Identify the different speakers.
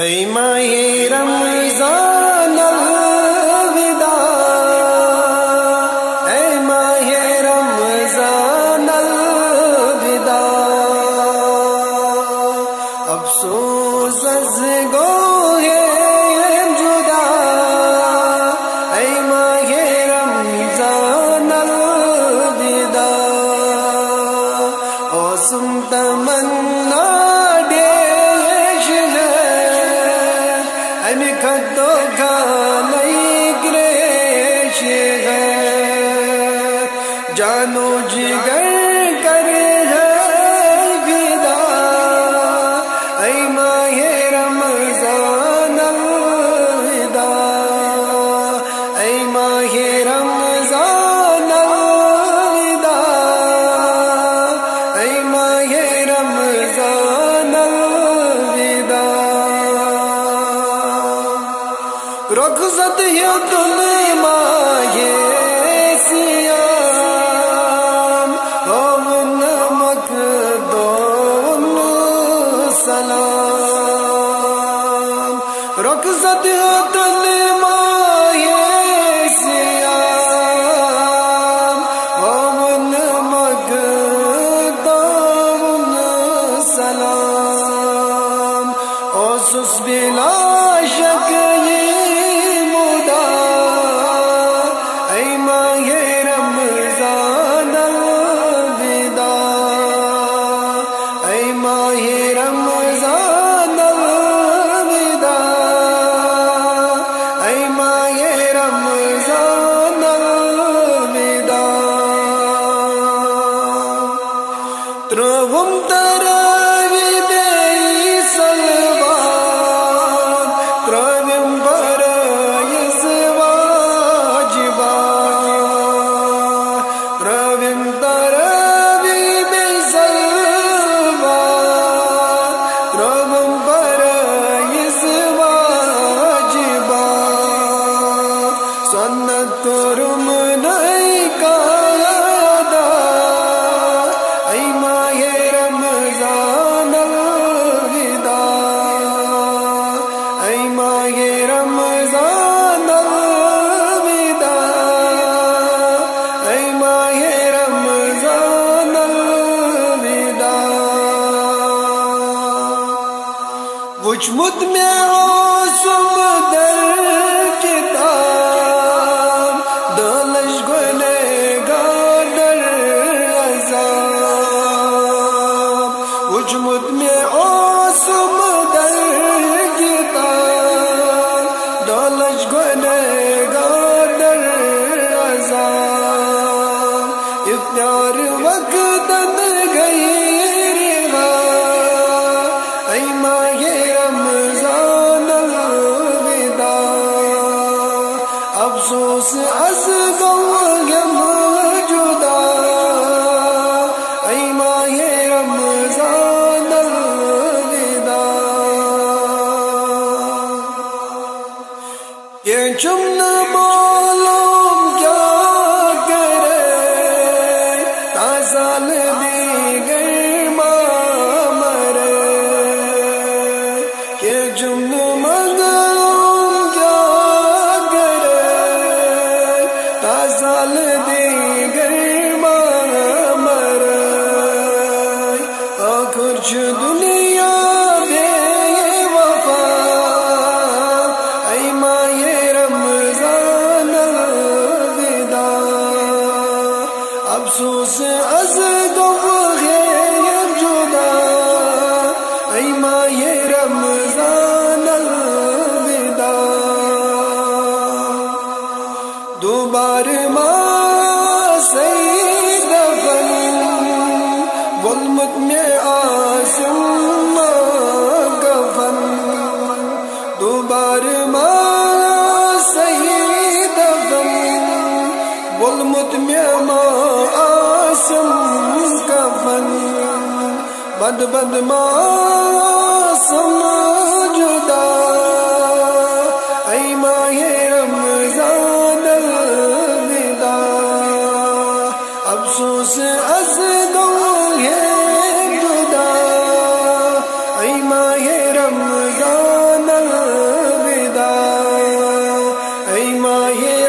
Speaker 1: اے ماہ رمضان الوداع، اے ماہ رمضان الوداع، افسوس از گوہ جدا، اے ماہ رمضان الوداع، او سن تمنا کدو گانے گریش ہے، جانو جگر کر ہے ودا، اے ماہ رمضان الوداع، اے ماہ رمضان الوداع، اے ماہ رمضان الوداع، رخصت ہے تم ماہ سیام، ہم نمک دون سلام، رخصت ہے تم ماہ سیام، ہم نمک دون سلام، اوسس بلا شک ترہم تراوی بے سلوان، ترہم برائز واجبان، ترہم تراوی بے سلوان، ترہم برائز واجبان، سنت ترم نہیں کادا، اے ماہ رمضان الوداع، اے ماہ رمضان الوداع، اے ماہ رمضان الوداع، وچ مت میں عاصم در کتاب، دلش گنے وجمت میں عاصم در کتاب، دولش گنہگار در عذاب، اختیار وقت غیر غار، اے ماہ رمضان الوداع، افسوس از غم جدا، اے ماہ رمضان یہ چم نہ معلوم کیا کرے، تا سال دیگر ماں مرے، یہ چم نہ معلوم کیا کرے، تا سال دیگر ماں مرے، آخر چھ دنیا افسوس از گوہ جدا، اے ماہ رمضان الوداع، دوبار ماں سید دفن، ظلمت میں عاصم کفن، دوبار ماں سید دفن، ظلمت میں عاصم کفن، بد بد معصوم جدا، اے ماہ رمضان الوداع، افسوس از گوہ جدا، اے ماہ رمضان ماہ